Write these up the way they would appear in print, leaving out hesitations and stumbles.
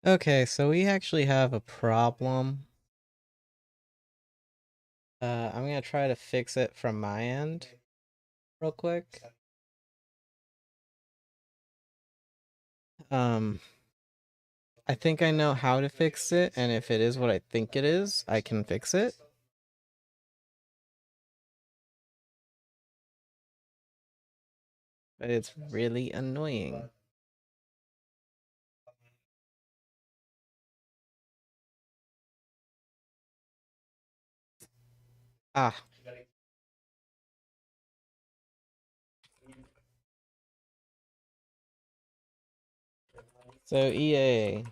Okay, so we actually have a problem. I'm gonna try to fix it from my end real quick. Um, I think I know how to fix it, and if it is what I think it is, I can fix it. But it's really annoying. Ah. So EA.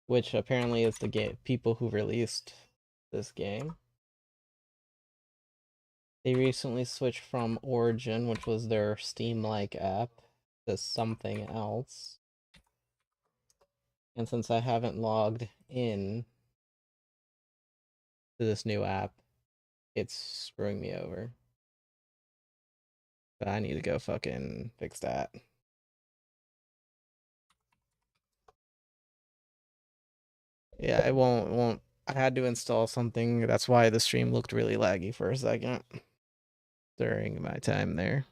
Which apparently is the people who released this game. They recently switched from Origin, which was their Steam-like app, to something else. And since I haven't logged in to this new app, it's screwing me over. But I need to go fucking fix that. Yeah, it won't. I had to install something. That's why the stream looked really laggy for a second during my time there.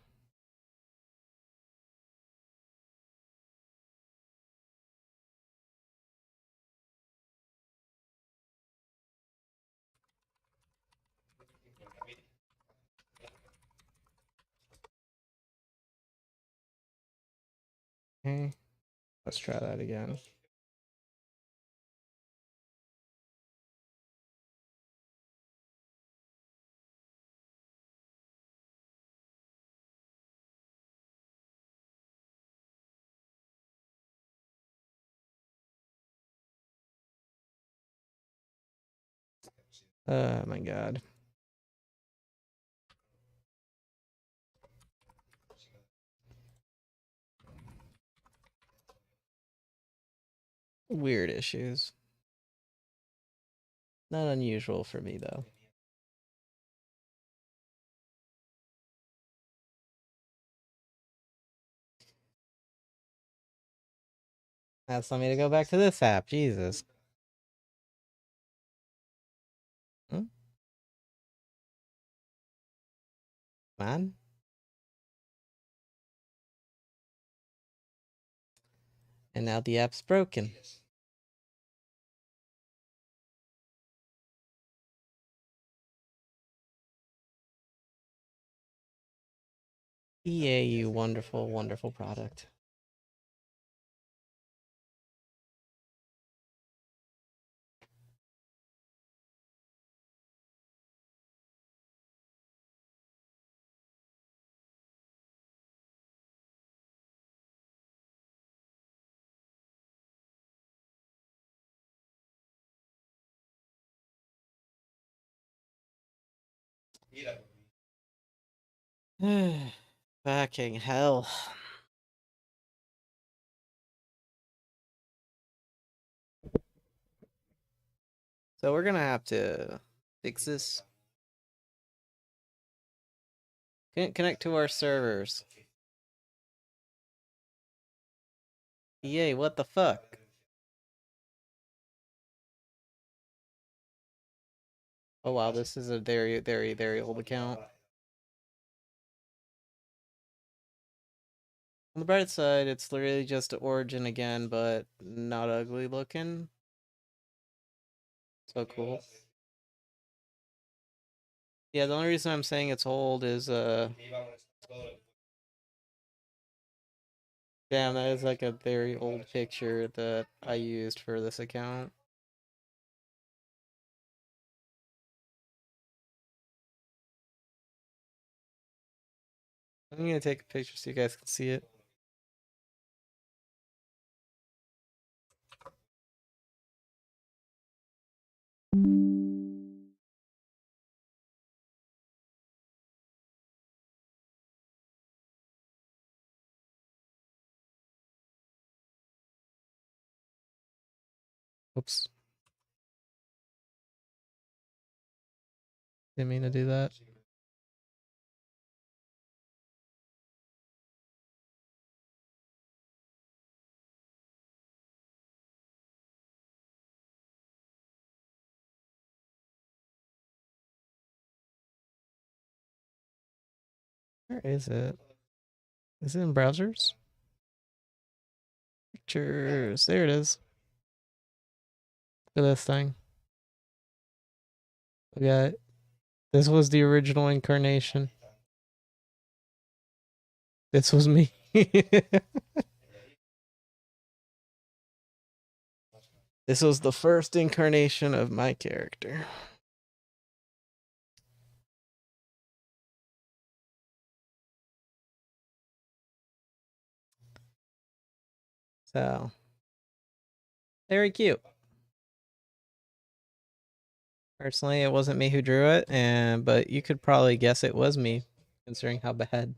Okay, let's try that again. Oh my god. Weird issues. Not unusual for me though. That's let me to go back to this app. Jesus. Hmm? Man. And now the app's broken. EA, you wonderful, wonderful product. Fucking hell. So we're gonna have to fix this. Connect to our servers. EA, what the fuck? Oh wow, this is a very, very, very old account. On the bright side, it's literally just Origin again, but not ugly looking. So cool. Yeah, the only reason I'm saying it's old is damn, that is like a very old picture that I used for this account. I'm gonna take a picture so you guys can see it. Oops. Didn't mean to do that. Where is it? Is it in browsers? Pictures. There it is. Look at this thing. Look at it. This was the original incarnation. This was me. This was the first incarnation of my character. So, very cute. Personally, it wasn't me who drew it, but you could probably guess it was me, considering how bad.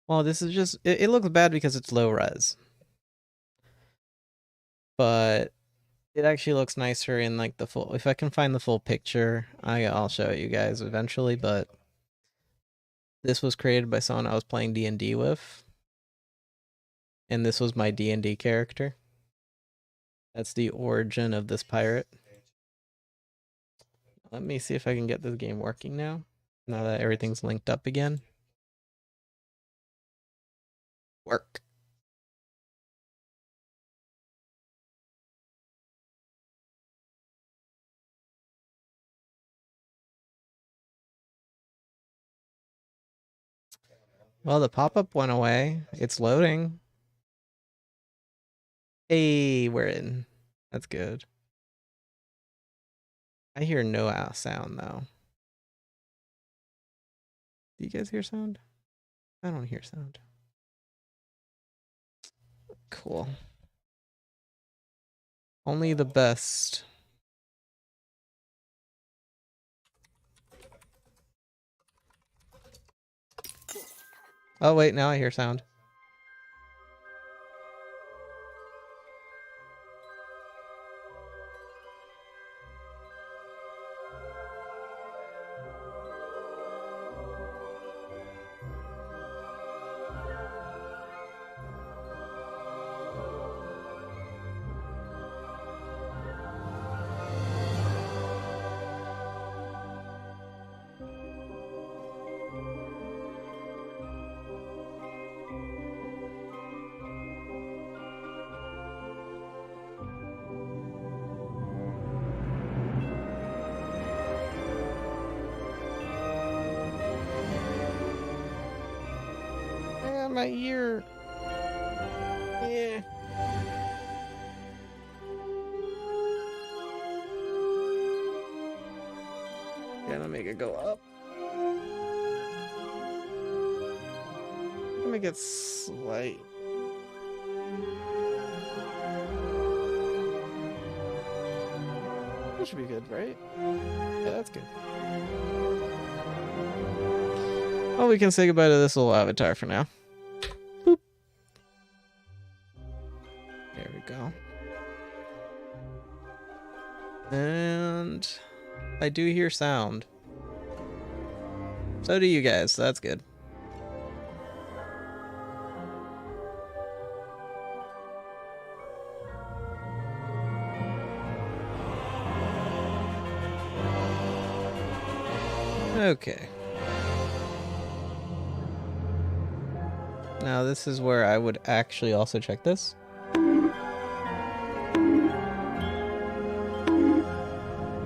Well, this is just, it looks bad because it's low res. But it actually looks nicer in like the full, if I can find the full picture, I'll show it you guys eventually, but this was created by someone I was playing D&D with. And this was my D&D character. That's the origin of this pirate. Let me see if I can get this game working now that everything's linked up again. Work. Well, the pop-up went away. It's loading. Hey, we're in. That's good. I hear no sound, though. Do you guys hear sound? I don't hear sound. Cool. Only the best. Oh, wait, now I hear sound. My ear. Yeah. Gonna make it go up. Make it slight. That should be good, right? Yeah, that's good. Well, we can say goodbye to this little avatar for now. Boop. There we go. And I do hear sound. So do you guys, so that's good. Okay. Now this is where I would actually also check this.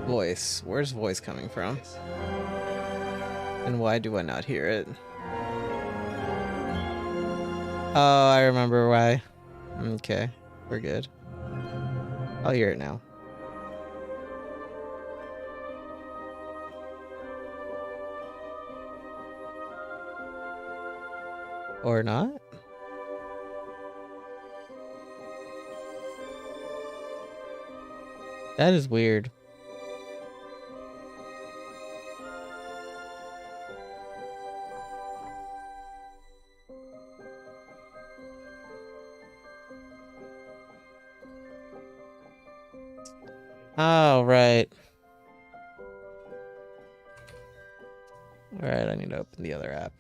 Voice. Where's voice coming from? And why do I not hear it? Oh, I remember why. Okay, we're good. I'll hear it now. Or not? That is weird. Oh, right. Alright, I need to open the other app.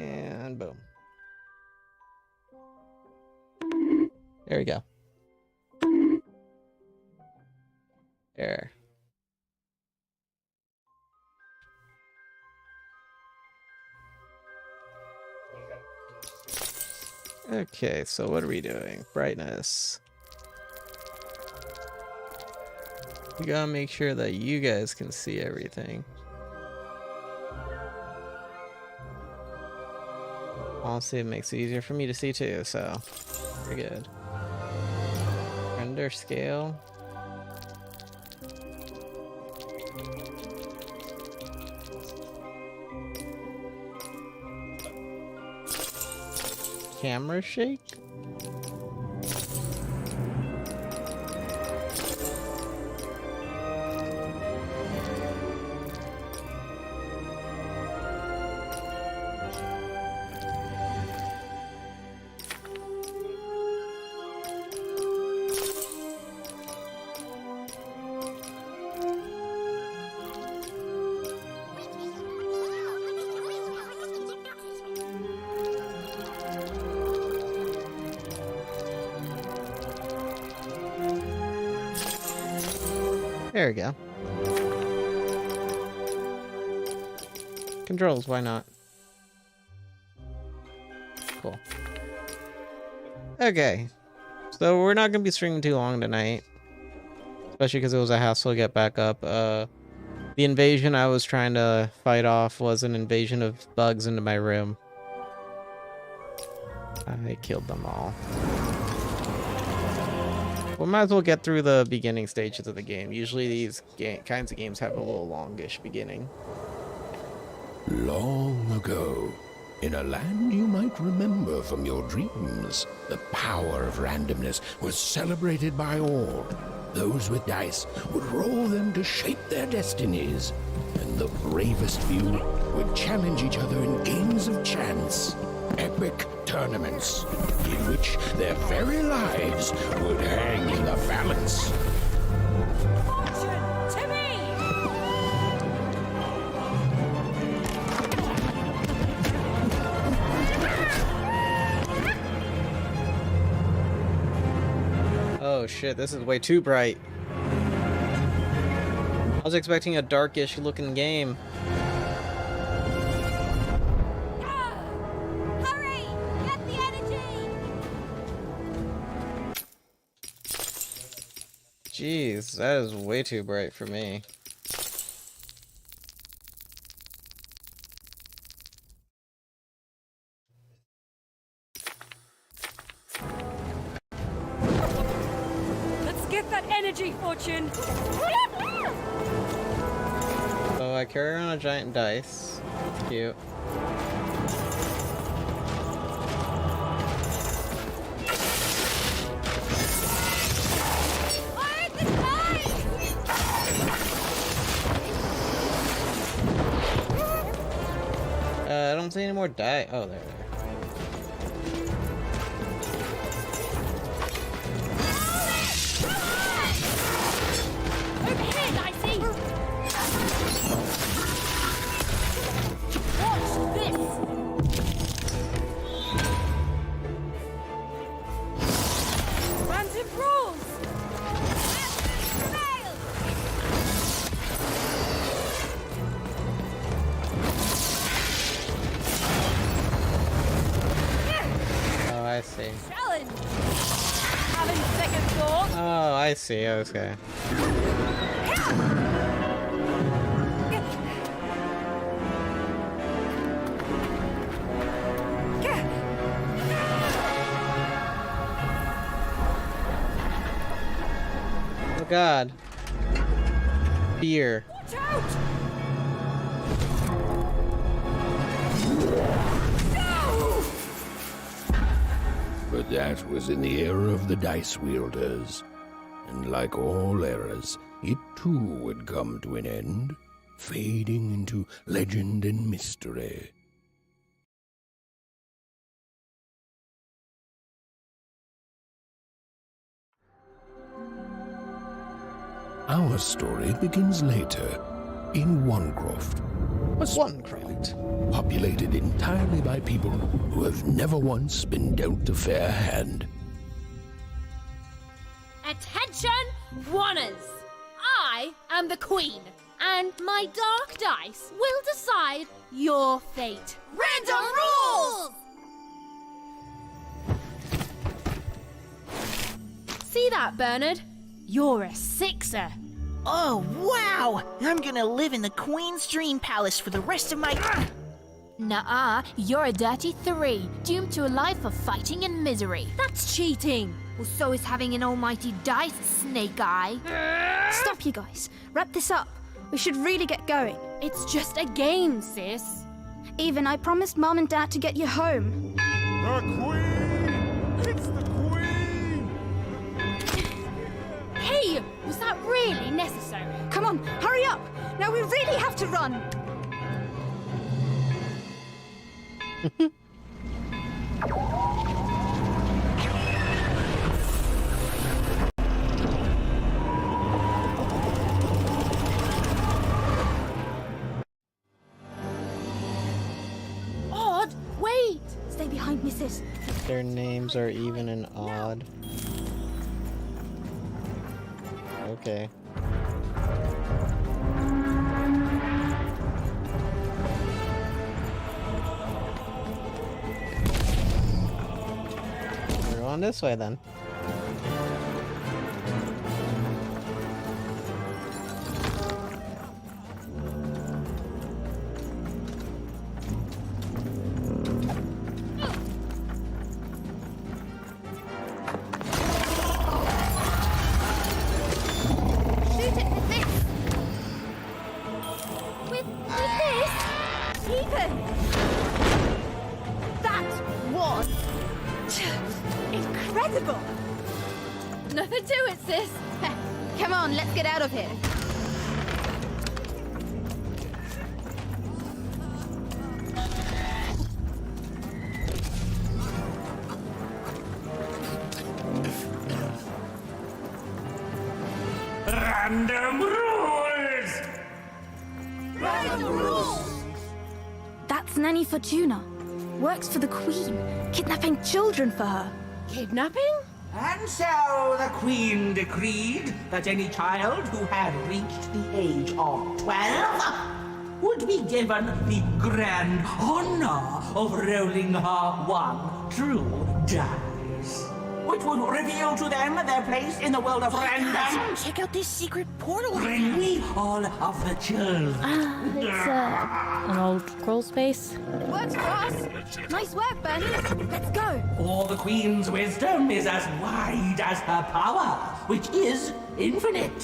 And boom. There we go. Okay, so what are we doing? Brightness. We gotta make sure that you guys can see everything. Honestly, it makes it easier for me to see too, so we're good. Render scale. Camera shake? There we go. Controls, why not? Cool. Okay. So we're not going to be streaming too long tonight. Especially because it was a hassle to get back up. The invasion I was trying to fight off was an invasion of bugs into my room. I killed them all. We might as well get through the beginning stages of the game. Usually these kinds of games have a little longish beginning. Long ago, in a land you might remember from your dreams, the power of randomness was celebrated by all. Those with dice would roll them to shape their destinies, and the bravest few would challenge each other in games of chance. Epic tournaments in which their very lives would hang in the balance. Fortune to me! Oh shit, this is way too bright. I was expecting a darkish looking game. Hurry! Get the energy! Jeez, that is way too bright for me. Let's get that energy, Fortune! So I carry around a giant dice. It's cute. Fire the dice! I don't see any more die. Oh, there. Overhead, I see! Watch this! Random rules! Fail! Oh, I see. Challenge! Having second thought? Oh, I see. Okay. Oh God. Fear. Watch out! No! But that was in the era of the dice wielders. And like all eras, it too would come to an end, fading into legend and mystery. Our story begins later, in Onecroft. A Onecroft. populated entirely by people who have never once been dealt a fair hand. Attention, Wanners! I am the Queen, and my dark dice will decide your fate. Random rules! See that, Bernard? You're a sixer. Oh, wow! I'm gonna live in the Queen's Dream Palace for the rest of my... Nuh-uh, you're a dirty 3, doomed to a life of fighting and misery. That's cheating. Well, so is having an almighty dice, Snake Eye. Stop, you guys. Wrap this up. We should really get going. It's just a game, sis. Even I promised Mom and Dad to get you home. The Queen! It's the Queen! Hey, was that really necessary? Come on, hurry up! Now we really have to run! Odd, wait. Stay behind me, sis. Their names are even and odd. Okay. We're going this way then. Shoot it with this! With this? Ethan! That was... incredible! Nothing to it, sis. Come on, let's get out of here. Random rules! That's Nanny Fortuna. Works for the Queen, kidnapping children for her. Kidnapping? And so the Queen decreed that any child who had reached the age of 12 would be given the grand honor of rolling her one true dice, which would reveal to them their place in the world of random. Check out this secret portal. Bring me all of the children. An old crawl space. Works for us. Nice work, Bernie. Let's go. For the Queen's wisdom is as wide as her power, which is infinite,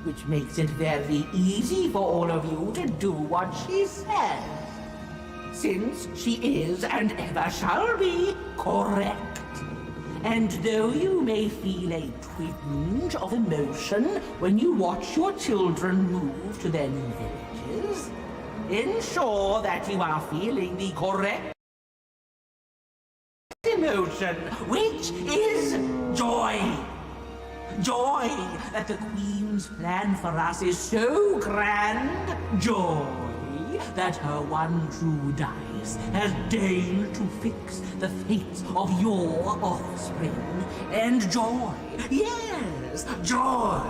which makes it very easy for all of you to do what she says, since she is and ever shall be correct. And though you may feel a twinge of emotion when you watch your children move to their new villages, ensure that you are feeling the correct emotion, which is joy. Joy that the Queen's plan for us is so grand. Joy that her one true dice has deigned to fix the fates of your offspring. And joy, yes, joy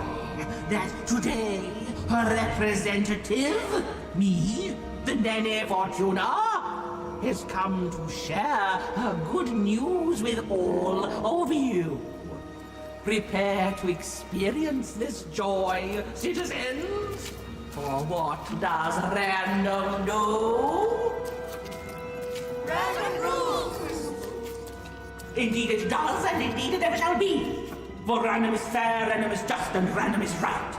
that today her representative, me, the Nene Fortuna, has come to share her good news with all of you. Prepare to experience this joy, citizens. For what does random do? Random rules! Indeed it does, and indeed it ever shall be. For random is fair, random is just, and random is right.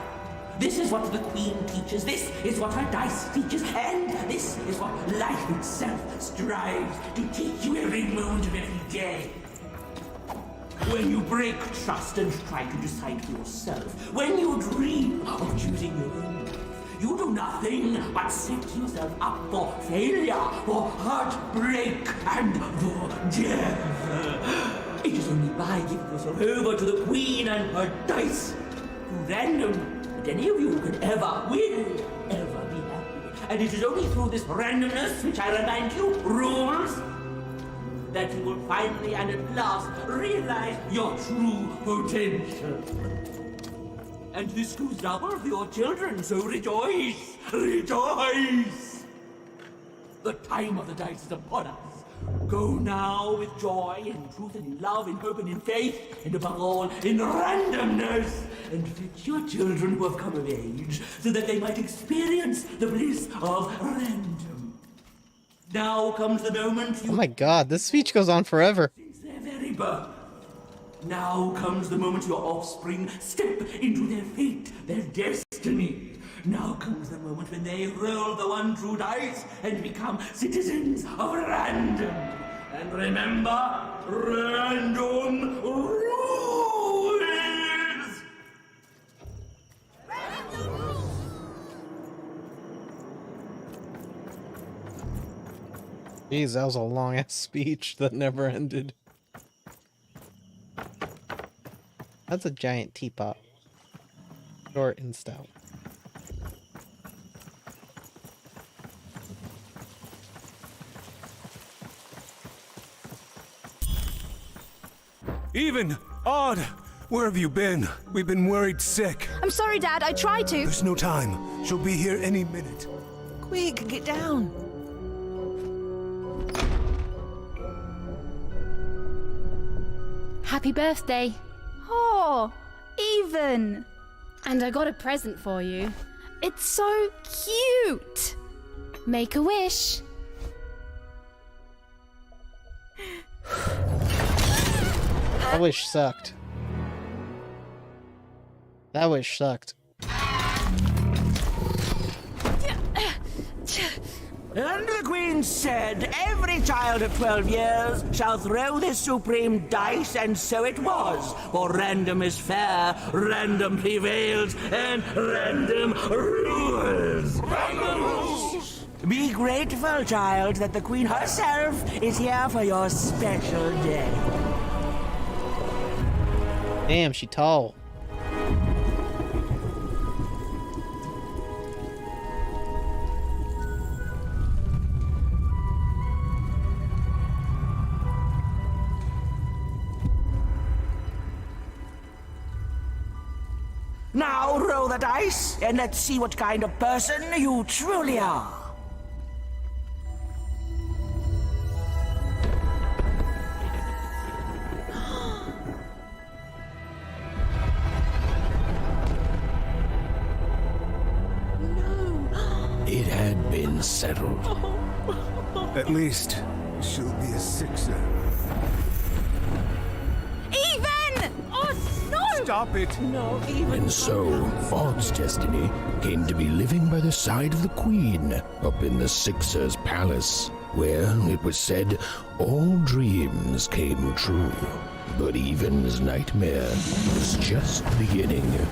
This is what the Queen teaches, this is what her dice teaches, and this is what life itself strives to teach you every moment of every day. When you break trust and try to decide for yourself, when you dream of choosing your own life, you do nothing but set yourself up for failure, for heartbreak, and for death. It is only by giving yourself over to the Queen and her dice, to random, that any of you will ever be happy. And it is only through this randomness, which I remind you, rules, that you will finally and at last realize your true potential. And this goes double for your children, so rejoice! Rejoice! The time of the dice is upon us. Go now with joy, in truth, and in love, in hope, and in faith, and above all, in randomness. And fetch your children who have come of age, so that they might experience the bliss of random. Now comes the moment you... Oh my god, this speech goes on forever. Since their very birth. Now comes the moment your offspring step into their fate, their destiny. Now comes the moment when they roll the one true dice and become citizens of random. And remember, random rules! Jeez, that was a long ass speech that never ended. That's a giant teapot. Short and stout. Even! Odd! Where have you been? We've been worried sick. I'm sorry, Dad. I tried to. There's no time. She'll be here any minute. Quick, get down. Happy birthday. Oh, Even. And I got a present for you. It's so cute. Make a wish. That wish sucked. That wish sucked. And the Queen said, every child of 12 years shall throw this supreme dice, and so it was. For random is fair, random prevails, and random rules. Random rules! Be grateful, child, that the Queen herself is here for your special day. Damn, she tall. Now roll the dice, and let's see what kind of person you truly are. It had been settled. At least, she'll be a sixer. Even! Oh, no! Stop it! And so, Odd's destiny came to be living by the side of the Queen up in the Sixer's palace, where, it was said, all dreams came true. But Even's nightmare was just beginning.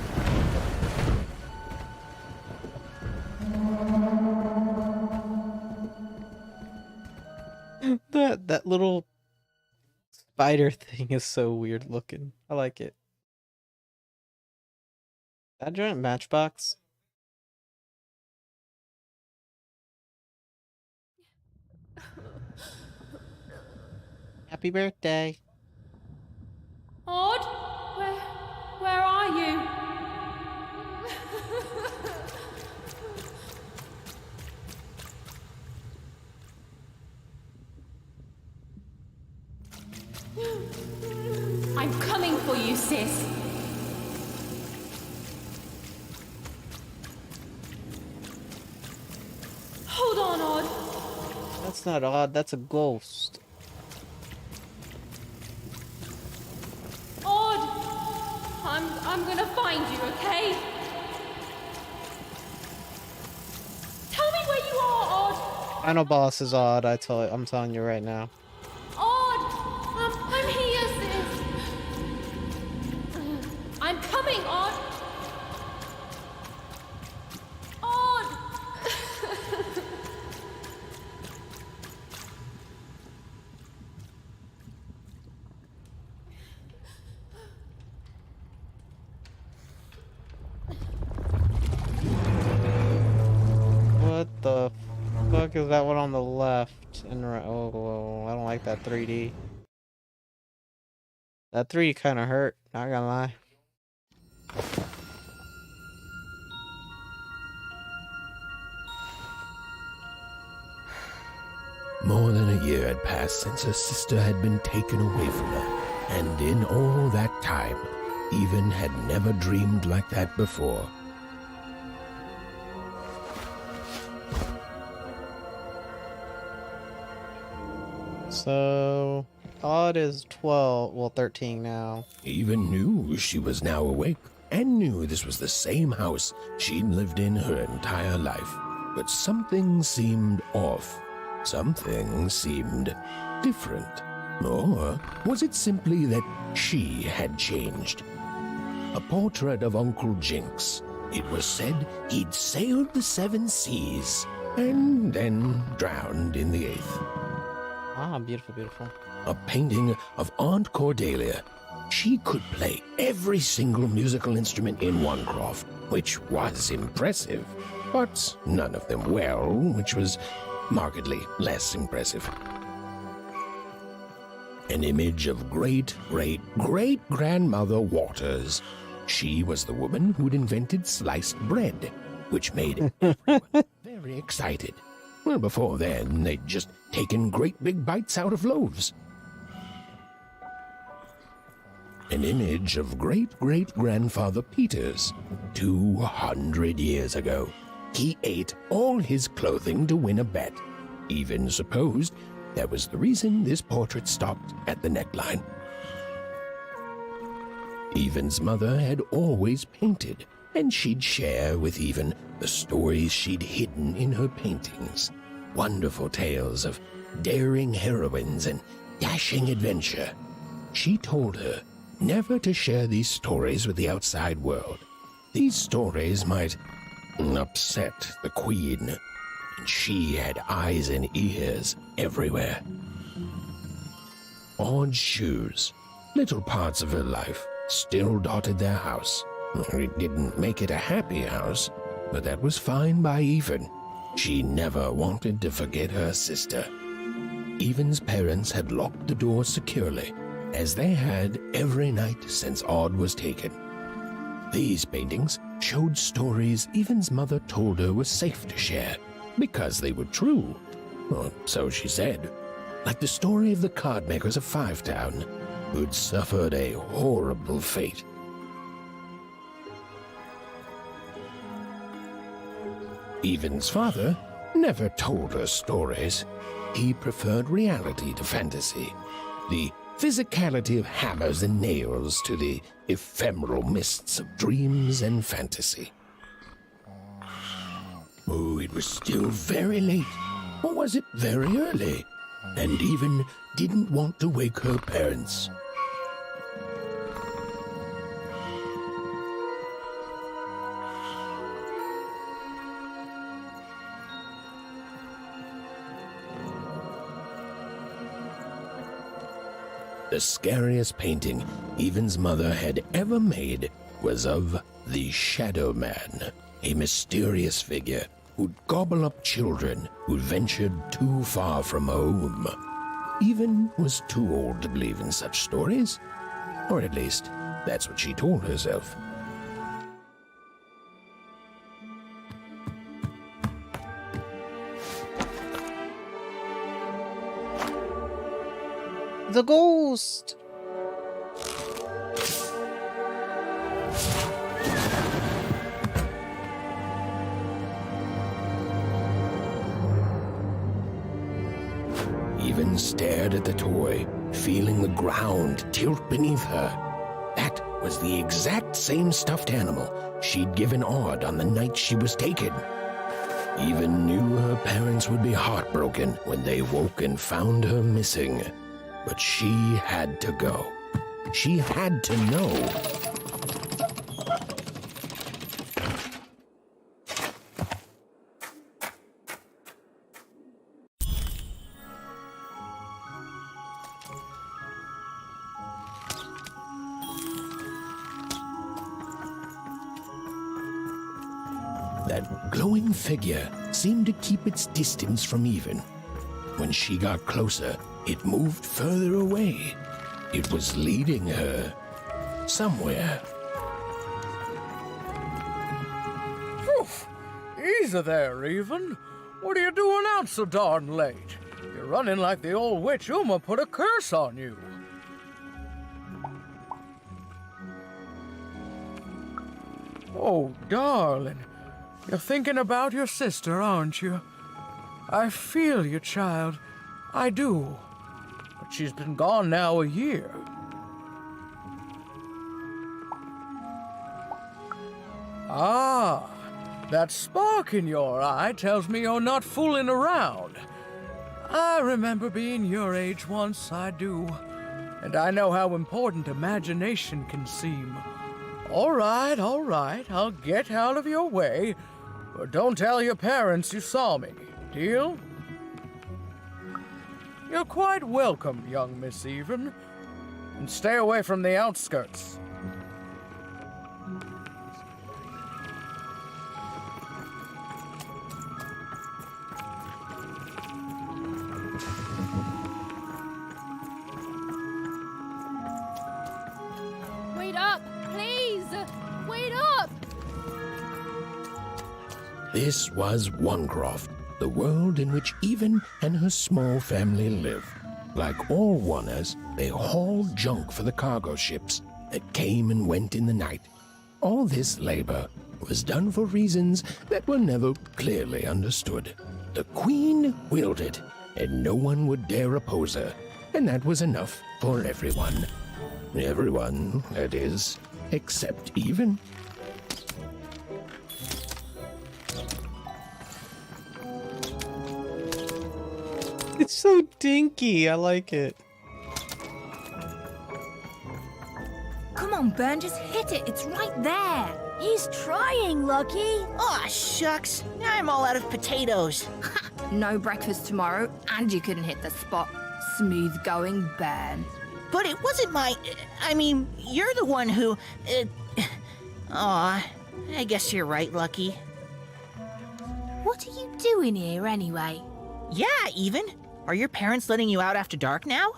That little spider thing is so weird looking. I like it. That giant matchbox. Happy birthday. Odd? Where are you? I'm coming for you, sis. Hold on, Odd. That's not odd, that's a ghost. Odd! I'm gonna find you, okay? Tell me where you are, Odd! Final boss is odd, I'm telling you right now. Odd! I'm here, sis! I'm coming, Odd! Odd! What the fuck is that one on the left and right? Oh, I don't like that 3D. That 3D kind of hurt, not gonna lie. More than a year had passed since her sister had been taken away from her, and in all that time, Even had never dreamed like that before. So, Odd is 12, well 13 now. Even knew she was now awake, and knew this was the same house she'd lived in her entire life. But something seemed off. Something seemed different. Or was it simply that she had changed? A portrait of Uncle Jinx. It was said he'd sailed the 7 seas and then drowned in the 8th. Ah, beautiful, beautiful. A painting of Aunt Cordelia. She could play every single musical instrument in Wanecroft, which was impressive, but none of them well, which was markedly less impressive. An image of great-great-great-grandmother Waters. She was the woman who'd invented sliced bread, which made everyone very excited. Well, before then, they'd just taken great big bites out of loaves. An image of great-great-grandfather Peters. 200 years ago, he ate all his clothing to win a bet. Even supposed that was the reason this portrait stopped at the neckline. Even's mother had always painted, and she'd share with Even the stories she'd hidden in her paintings. Wonderful tales of daring heroines and dashing adventure. She told her never to share these stories with the outside world. These stories might upset the Queen, and she had eyes and ears everywhere. Odd shoes, little parts of her life, still dotted their house. It didn't make it a happy house, but that was fine by Even. She never wanted to forget her sister. Even's parents had locked the door securely, as they had every night since Odd was taken. These paintings showed stories Even's mother told her were safe to share, because they were true. Or so she said. Like the story of the card makers of Fivetown, who'd suffered a horrible fate. Even's father never told her stories. He preferred reality to fantasy, the physicality of hammers and nails to the ephemeral mists of dreams and fantasy. Oh, it was still very late, or was it very early? And Even didn't want to wake her parents. The scariest painting Even's mother had ever made was of the Shadow Man, a mysterious figure who'd gobble up children who'd ventured too far from home. Even was too old to believe in such stories, or at least that's what she told herself. The ghost! Even stared at the toy, feeling the ground tilt beneath her. That was the exact same stuffed animal she'd given Odd on the night she was taken. Even knew her parents would be heartbroken when they woke and found her missing. But she had to go. She had to know. That glowing figure seemed to keep its distance from Even. When she got closer, it moved further away. It was leading her somewhere. Oof! Easy there, Even. What are you doing out so darn late? You're running like the old witch Uma put a curse on you. Oh, darling. You're thinking about your sister, aren't you? I feel you, child. I do. But she's been gone now a year. Ah, that spark in your eye tells me you're not fooling around. I remember being your age once, I do. And I know how important imagination can seem. All right, I'll get out of your way. But don't tell your parents you saw me, deal? You're quite welcome, young Miss Even. And stay away from the outskirts. Wait up, please! Wait up! This was Onecroft, the world in which Even and her small family live. Like all Oners, they hauled junk for the cargo ships that came and went in the night. All this labor was done for reasons that were never clearly understood. The Queen willed it, and no one would dare oppose her, and that was enough for everyone. Everyone, that is, except Even. It's so dinky. I like it. Come on, Burn, just hit it. It's right there. He's trying, Lucky. Aw, shucks. Now I'm all out of potatoes. No breakfast tomorrow, and you couldn't hit the spot. Smooth going, Burn. But it wasn't my... I mean, you're the one who... Aw, I guess you're right, Lucky. What are you doing here anyway? Yeah, Even. Are your parents letting you out after dark now?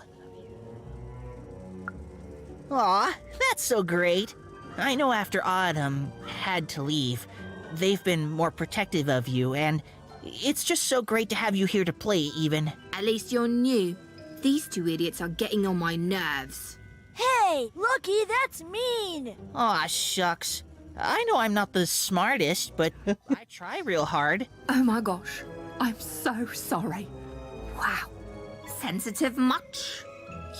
Aw, that's so great. I know after Autumn had to leave, they've been more protective of you, and it's just so great to have you here to play, Even. At least you're new. These two idiots are getting on my nerves. Hey, Lucky, that's mean. Aw, shucks. I know I'm not the smartest, but I try real hard. Oh my gosh, I'm so sorry. Wow, sensitive much?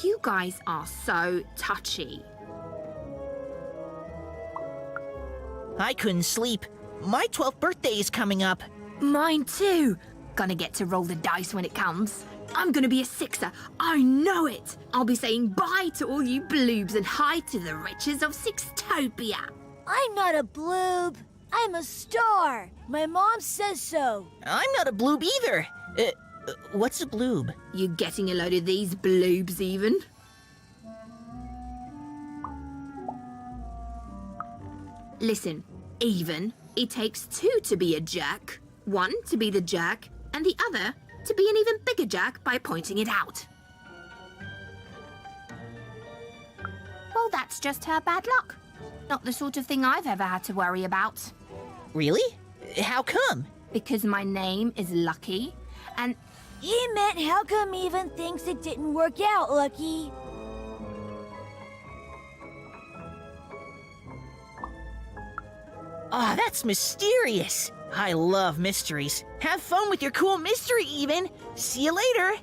You guys are so touchy. I couldn't sleep. My 12th birthday is coming up. Mine too. Gonna get to roll the dice when it comes. I'm gonna be a sixer. I know it. I'll be saying bye to all you bloobs and hi to the riches of Sixtopia. I'm not a bloob. I'm a star. My mom says so. I'm not a bloob either. What's a bloob? You getting a load of these bloobs even? Listen, Even, it takes two to be a jerk. One to be the jerk, and the other to be an even bigger jerk by pointing it out. Well, that's just her bad luck. Not the sort of thing I've ever had to worry about. Really? How come? Because my name is Lucky, and He meant how come Even thinks it didn't work out, Lucky? Ah, that's mysterious. I love mysteries. Have fun with your cool mystery, Even. See you later.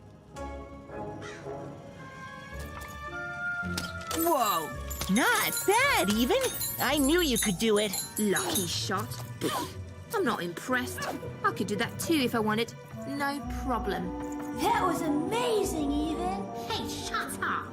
Whoa, not bad, Even. I knew you could do it. lucky shot. I'm not impressed. I could do that too if I wanted. No problem. That was amazing, Even. Hey, shut up.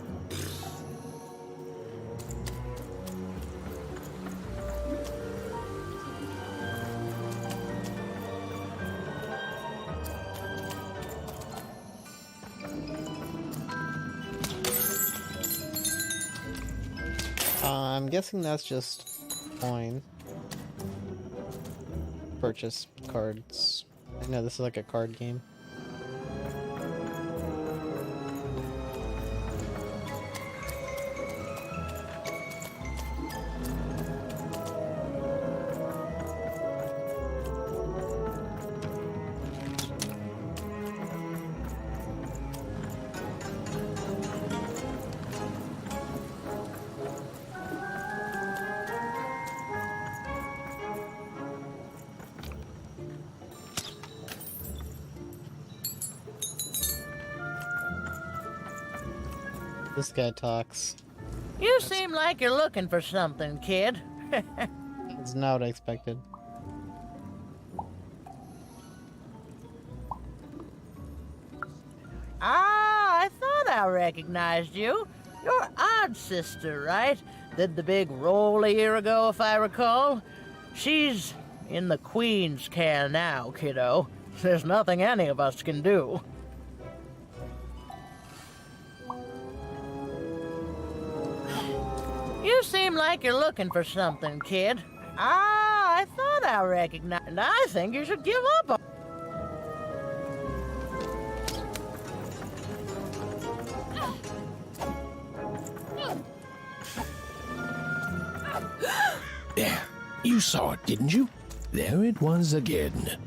I'm guessing that's just coin. Purchase cards. I know this is like a card game. This guy talks. You seem like you're looking for something, kid. It's not what I expected. Ah, I thought I recognized you. You're Odd Sister, right? Did the big roll a year ago, if I recall. She's in the Queen's care now, kiddo. There's nothing any of us can do. You seem like you're looking for something, kid. Ah, I thought I recognized. And I think you should give up on. There, you saw it, didn't you? There it was again.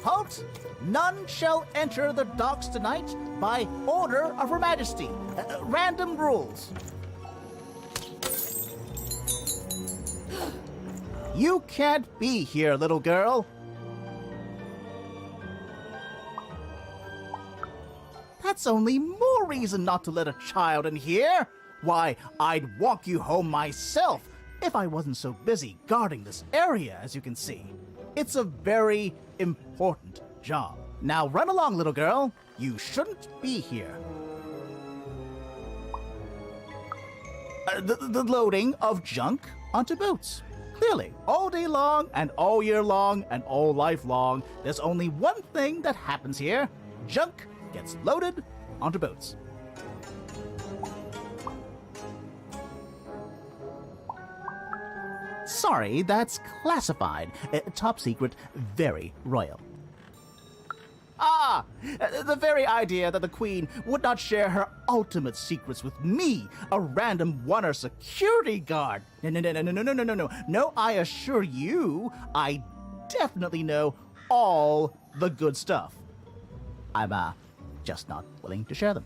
Halt! None shall enter the docks tonight by order of Her Majesty. Random rules. You can't be here, little girl. That's only more reason not to let a child in here. Why, I'd walk you home myself if I wasn't so busy guarding this area, as you can see. It's a very important job. Now run along, little girl. You shouldn't be here. The loading of junk onto boats. Clearly, all day long and all year long and all life long, there's only one thing that happens here. Junk gets loaded onto boats. Sorry, that's classified. Top secret, very royal. Ah! The very idea that the Queen would not share her ultimate secrets with me, a random one-er security guard. No. No, I assure you, I definitely know all the good stuff. I'm, just not willing to share them.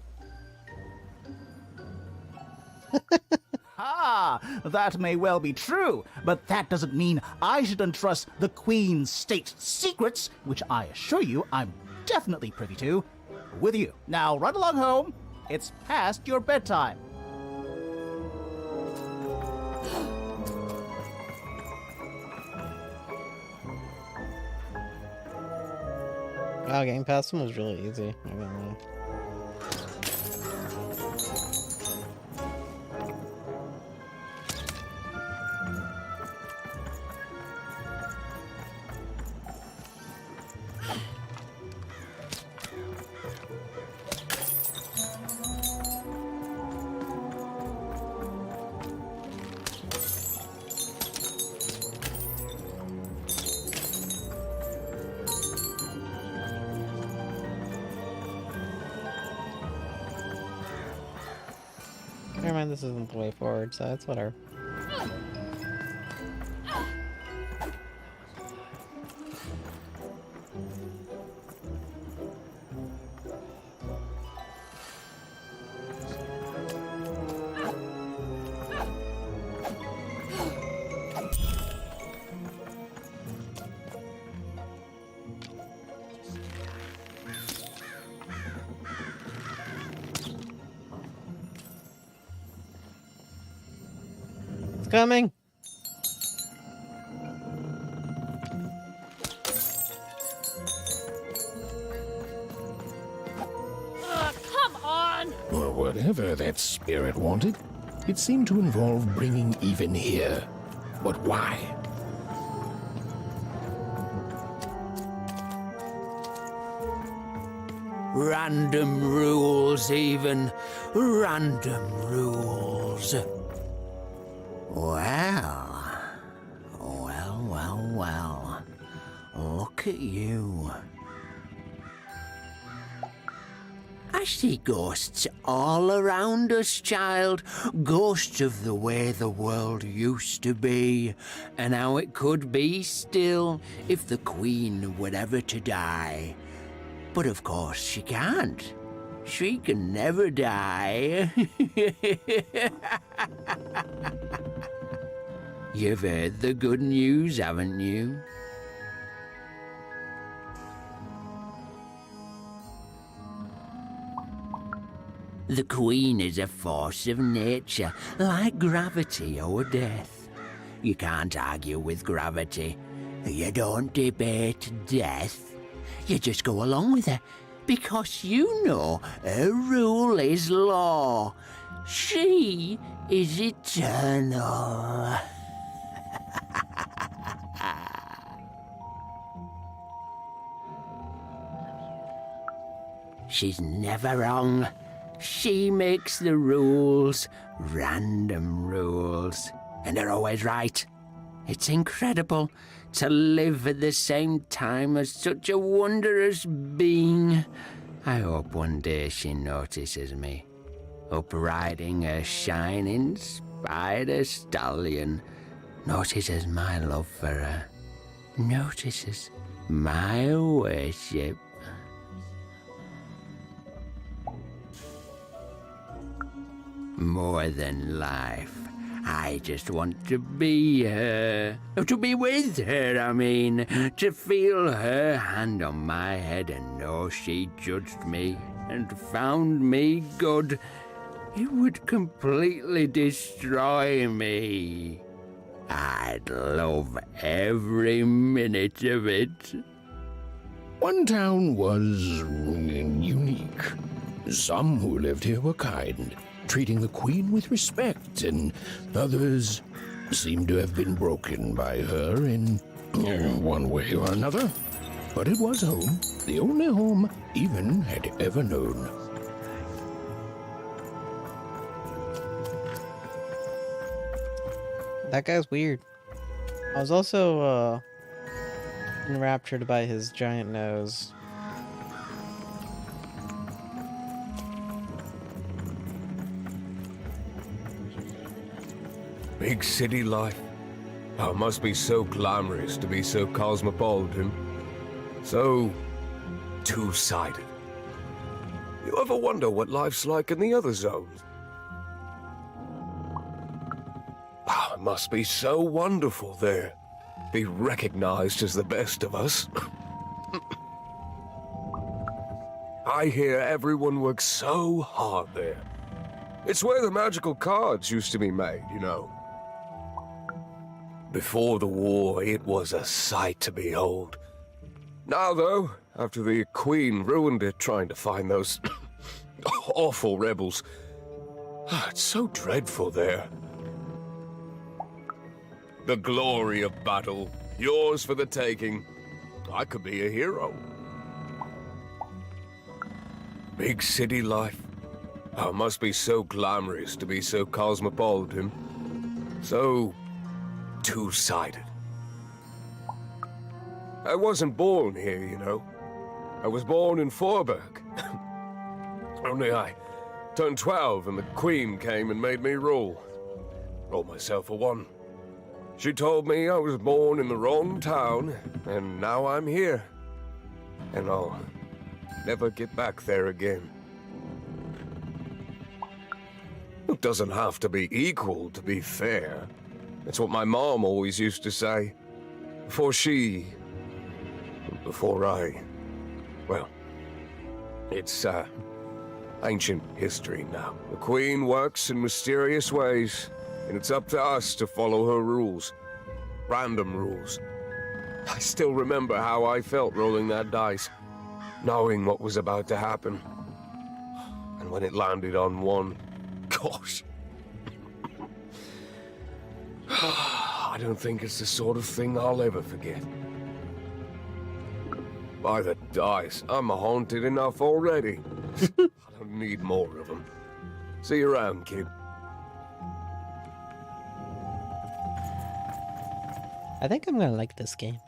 Ah, that may well be true, but that doesn't mean I should entrust the Queen's state secrets, which I assure you I'm definitely privy to, with you. Now run along home. It's past your bedtime. Wow, getting past him was really easy. I don't know. Never mind, this isn't the way forward, so that's whatever. It's coming! Come on! Well, whatever that spirit wanted, it seemed to involve bringing even here. But why? Random rules, even. Random rules. Well. Look at you. I see ghosts all around us, child. Ghosts of the way the world used to be, and how it could be still if the Queen were ever to die. But of course she can't. She can never die. You've heard the good news, haven't you? The Queen is a force of nature, like gravity or death. You can't argue with gravity. You don't debate death. You just go along with her, because you know her rule is law. She is eternal. She's never wrong. She makes the rules, random rules, and they're always right. It's incredible to live at the same time as such a wondrous being. I hope one day she notices me, up riding a shining spider stallion, notices my love for her, notices my worship. More than life, I just want to be her. To be with her, I mean. To feel her hand on my head and know she judged me and found me good. It would completely destroy me. I'd love every minute of it. One town was unique. Some who lived here were kind, treating the Queen with respect, and others seemed to have been broken by her in one way or another. But it was home, the only home Even had ever known. That guy's weird. I was also enraptured by his giant nose. Big city life. Oh, it must be so glamorous to be so cosmopolitan. So two-sided. You ever wonder what life's like in the other zones? Oh, it must be so wonderful there. Be recognized as the best of us. I hear everyone works so hard there. It's where the magical cards used to be made, you know. Before the war, it was a sight to behold. Now, though, after the Queen ruined it trying to find those awful rebels, it's so dreadful there. The glory of battle, yours for the taking. I could be a hero. Big city life. Oh, it must be so glamorous to be so cosmopolitan. So two-sided. I wasn't born here, you know. I was born in Forberg. Only I turned 12 and the Queen came and made me rule. Rolled myself a one. She told me I was born in the wrong town, and now I'm here. And I'll never get back there again. It doesn't have to be equal to be fair. That's what my mom always used to say. Before I... Well, it's, ancient history now. The Queen works in mysterious ways, and it's up to us to follow her rules. Random rules. I still remember how I felt rolling that dice, knowing what was about to happen. And when it landed on one, gosh. I don't think it's the sort of thing I'll ever forget. By the dice, I'm haunted enough already. I don't need more of them. See you around, kid. I think I'm gonna like this game.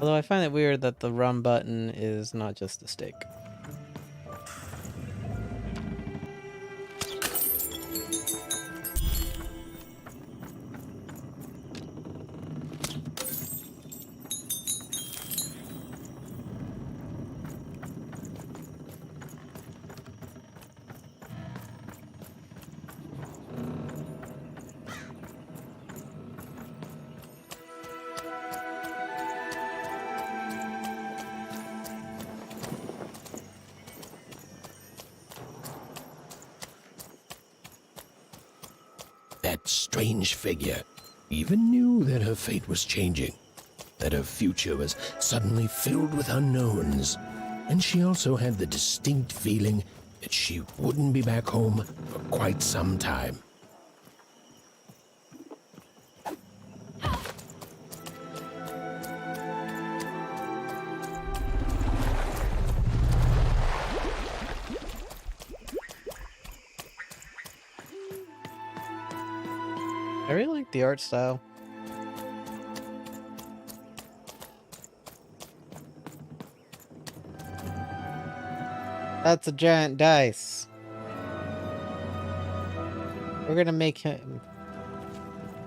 Although I find it weird that the run button is not just a stick. strange figure, even knew that her fate was changing, that her future was suddenly filled with unknowns, and she also had the distinct feeling that she wouldn't be back home for quite some time. I really like the art style. That's a giant dice. We're gonna make him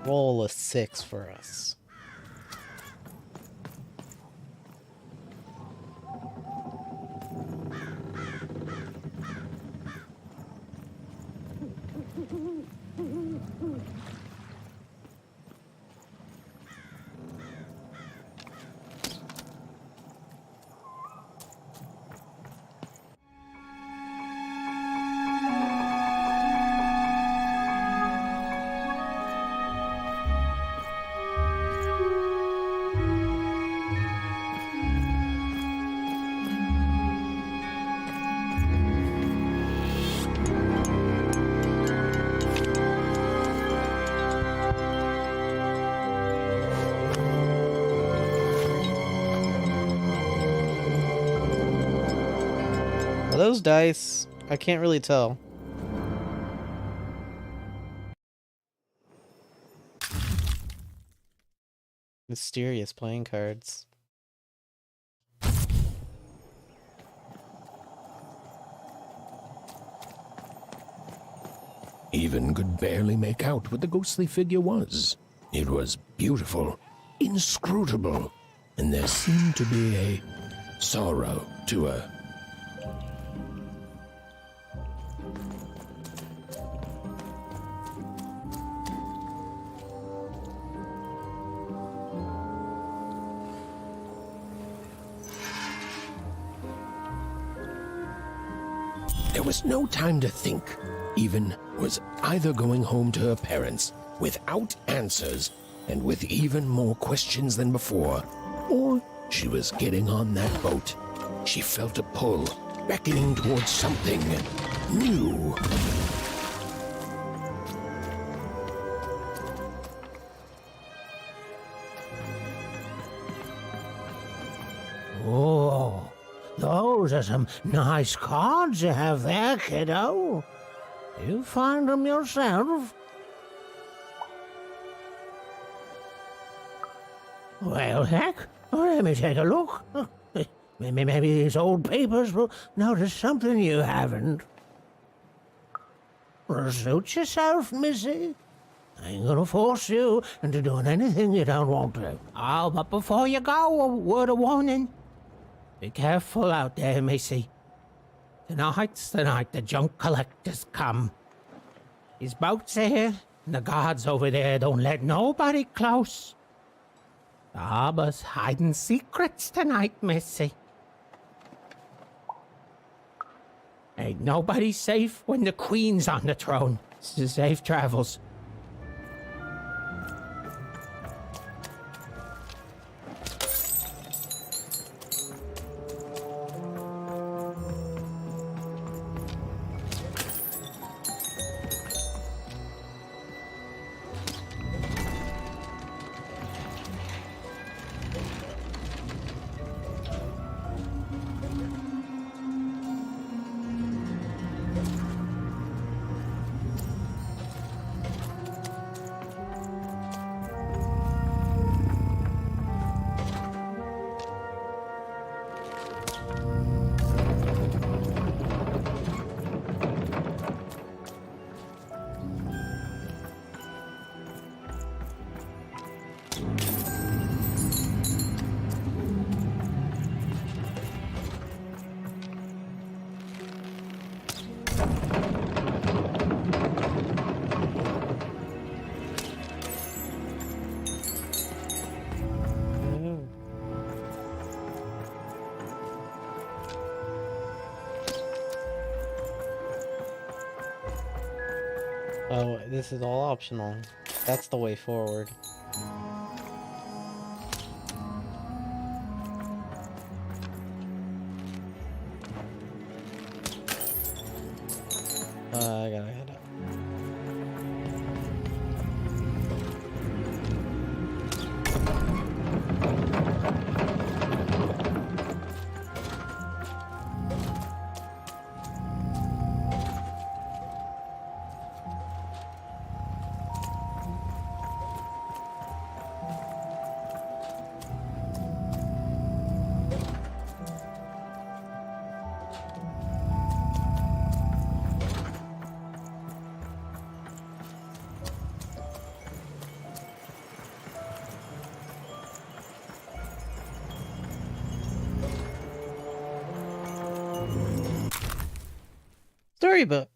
roll a 6 for us. Are those dice? I can't really tell. Mysterious playing cards. Even could barely make out what the ghostly figure was. It was beautiful, inscrutable, and there seemed to be a sorrow to her. There was no time to think. Even was either going home to her parents without answers and with even more questions than before, or she was getting on that boat. She felt a pull, beckoning towards something new. Oh, those are some nice cards you have there, kiddo. You find them yourself? Well, heck, let me take a look. Maybe these old papers will notice something you haven't. Suit yourself, missy. I ain't gonna force you into doing anything you don't want to. Oh, but before you go, a word of warning. Be careful out there, missy. Tonight's the night the junk collectors come. His boat's here, and the guards over there don't let nobody close. The harbor's hiding secrets tonight, missy. Ain't nobody safe when the Queen's on the throne. Safe travels. Oh, this is all optional. That's the way forward. I gotta head up. Storybook.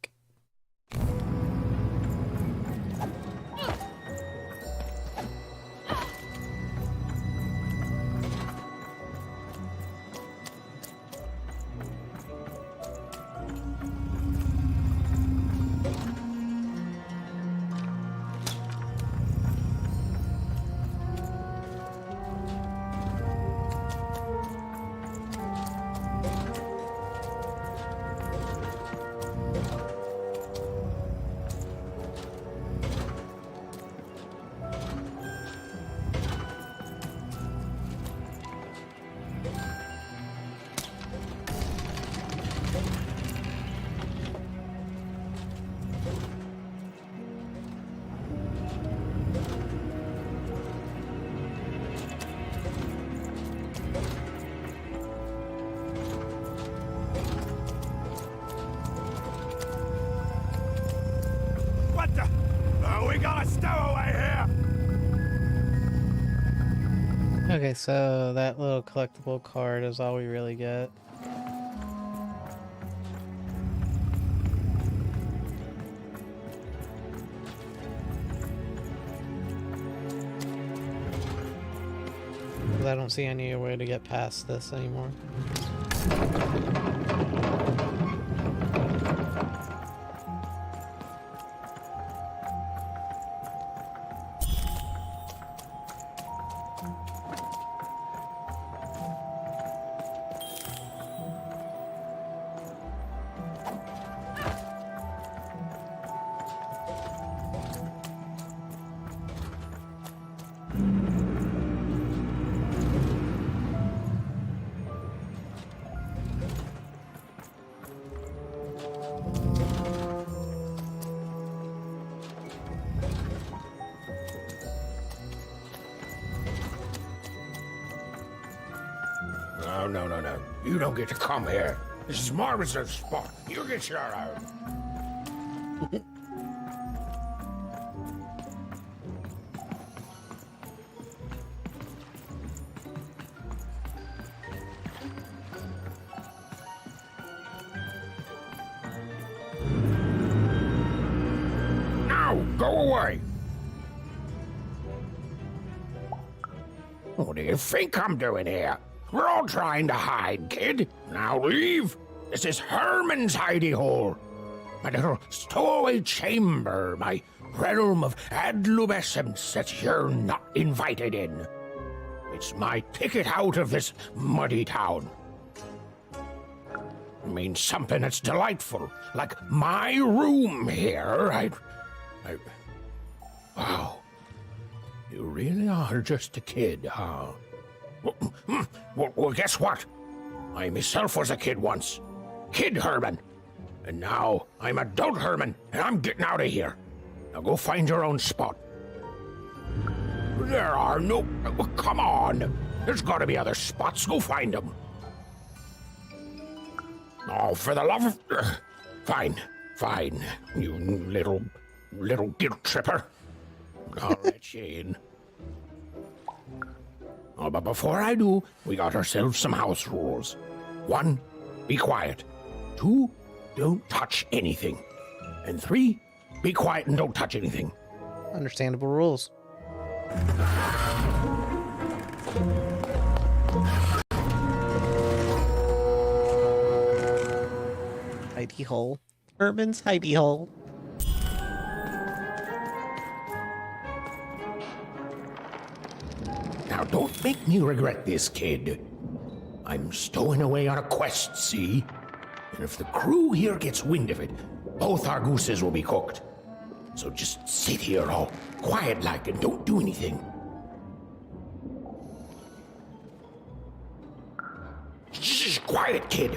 What the? Oh, we got a stowaway here! Okay, so that little collectible card is all we really get. Because I don't see any way to get past this anymore. No. You don't get to come here. This is my reserved spot. You get your own. Now, go away. What do you think I'm doing here? We're all trying to hide, kid. Now leave. This is Herman's hidey hole. My little stowaway chamber, my realm of adolescence that you're not invited in. It's my ticket out of this muddy town. I mean something that's delightful, like my room here. Wow. You really are just a kid, huh? Well, guess what? I myself was a kid once. Kid Herman. And now I'm adult Herman, and I'm getting out of here. Now go find your own spot. There are no... Come on. There's got to be other spots. Go find them. Oh, for the love of... Fine. You little guilt tripper. I'll let you in. Oh, but before I do, we got ourselves some house rules. 1, be quiet. 2, don't touch anything. And 3, be quiet and don't touch anything. Understandable rules. Hidey hole. Herman's hidey hole. Now, don't make me regret this, kid. I'm stowing away on a quest, see? And if the crew here gets wind of it, both our gooses will be cooked. So just sit here all quiet-like and don't do anything. Shh, quiet, kid.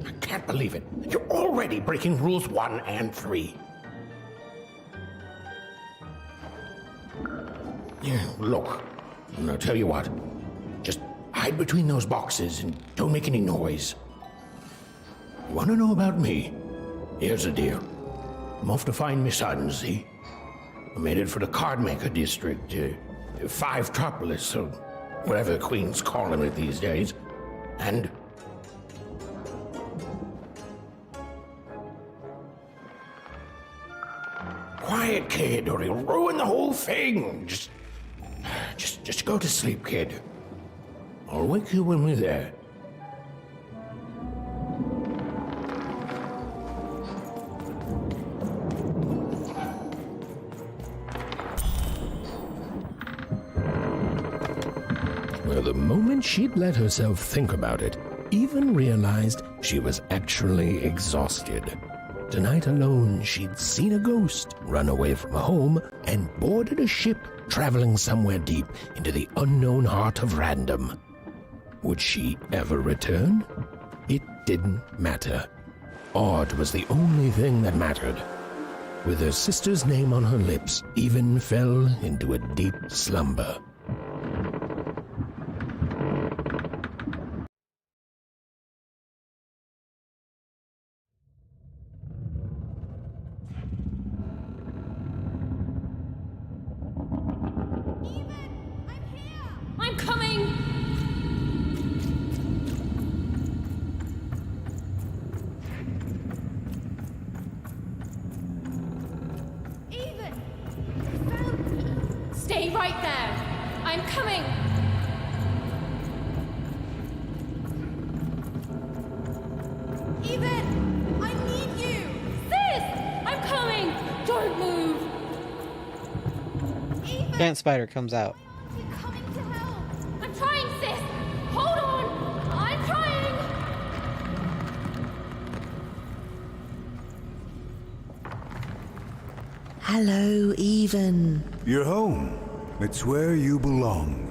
I can't believe it. You're already breaking rules 1 and 3. Yeah, look. I'll tell you what. Just hide between those boxes and don't make any noise. You want to know about me? Here's the deal. I'm off to find my son, see? I'm headed for the Cardmaker district, 5-tropolis, or whatever the Queen's calling it these days. And... Quiet, kid, or he'll ruin the whole thing. Just go to sleep, kid. I'll wake you when we're there. Well, the moment she'd let herself think about it, Even realized she was actually exhausted. Tonight alone, she'd seen a ghost, run away from home, and boarded a ship traveling somewhere deep into the unknown heart of Random. Would she ever return? It didn't matter. Odd was the only thing that mattered. With her sister's name on her lips, Even fell into a deep slumber. I'm coming! Even! You found me! Stay right there! I'm coming! Even! I need you! Sis! I'm coming! Don't move! Even! Giant spider comes out. Why aren't you coming to help? I'm trying, sis! Hold on! I'm trying! Hello, Even. You're home. It's where you belong.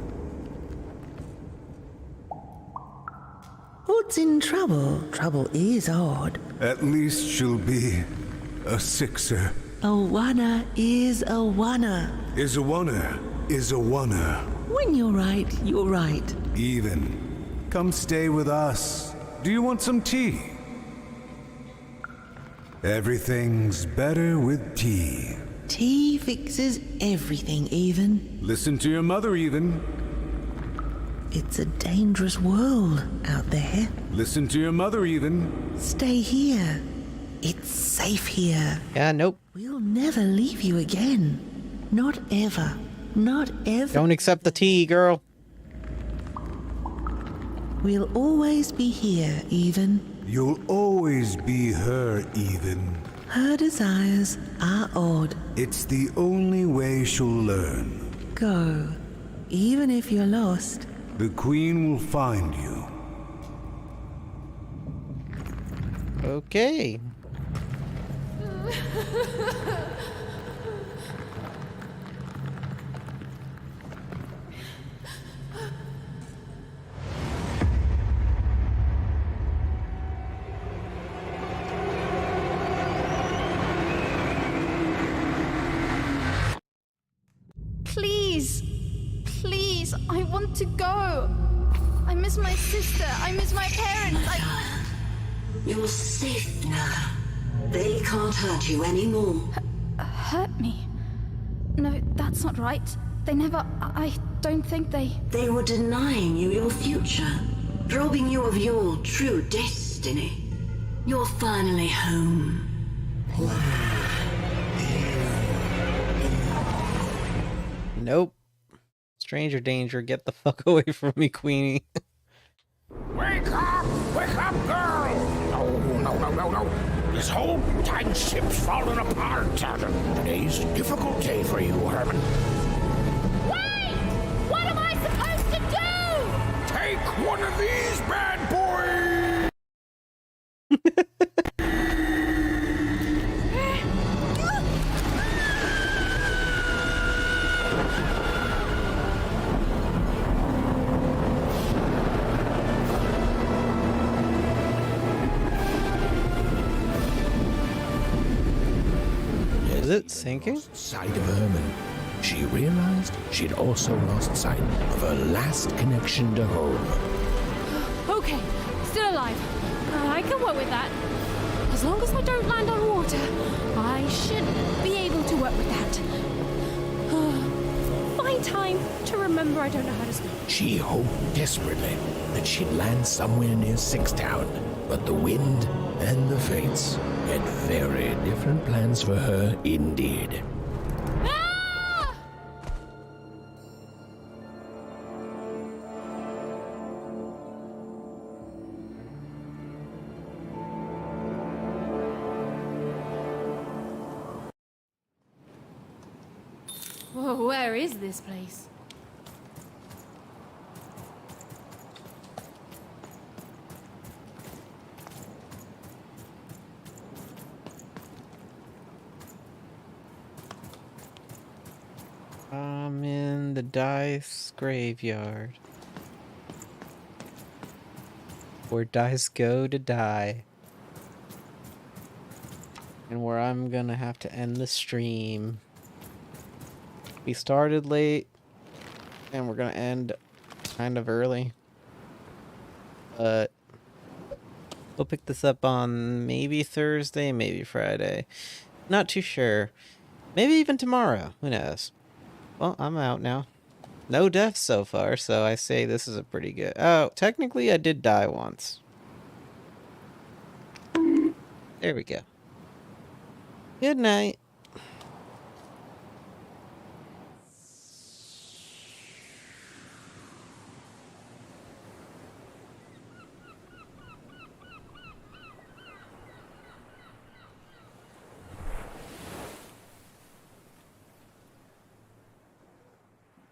What's in trouble? Trouble is odd. At least she'll be a sixer. A wanna is a wanna. Is a wanna, is a wanna. When you're right, you're right. Even. Come stay with us. Do you want some tea? Everything's better with tea. Tea fixes everything, Even. Listen to your mother, Even. It's a dangerous world out there. Listen to your mother, Even. Stay here. It's safe here. Yeah, nope. We'll never leave you again. Not ever. Not ever. Don't accept the tea, girl. We'll always be here, Even. You'll always be her, Even. Her desires are odd. It's the only way she'll learn. Go. Even if you're lost. The Queen will find you. Okay. Please! Please, I want to go! I miss my sister, I miss my parents, You're safe now. They can't hurt you anymore. Hurt me? No, that's not right. They never... I don't think they... They were denying you your future, robbing you of your true destiny. You're finally home. Nope. Stranger danger, get the fuck away from me, Queenie. Wake up! Wake up, girl! No. This whole time ship's falling apart. Today's a difficult day for you, Herman. Wait! What am I supposed one of these bad boys! Is it sinking? Sight of Herman. She realized she'd also lost sight of her last connection to home. Okay, still alive. I can work with that. As long as I don't land on water, I should be able to work with that. Find time to remember I don't know how to swim. She hoped desperately that she'd land somewhere near Sixtown, but the wind and the fates had very different plans for her indeed. Whoa, where is this place? I'm in the dice graveyard. Where dice go to die. And where I'm gonna have to end the stream. We started late, and we're gonna end kind of early. But we'll pick this up on maybe Thursday, maybe Friday. Not too sure. Maybe even tomorrow. Who knows? Well, I'm out now. No deaths so far, so I say this is a pretty good... Oh, technically I did die once. There we go. Good night.